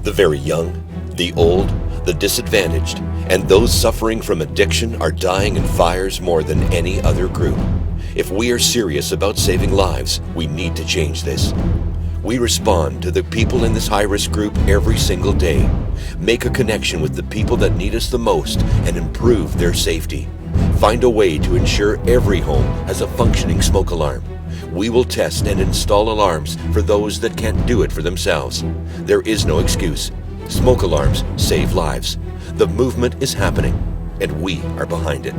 The very young, the old, the disadvantaged, and those suffering from addiction are dying in fires more than any other group. If we are serious about saving lives, we need to change this. We respond to the people in this high-risk group every single day, make a connection with the people that need us the most, and improve their safety. Find a way to ensure every home has a functioning smoke alarm. We will test and install alarms for those that can't do it for themselves. There is no excuse. Smoke alarms save lives. The movement is happening, and we are behind it.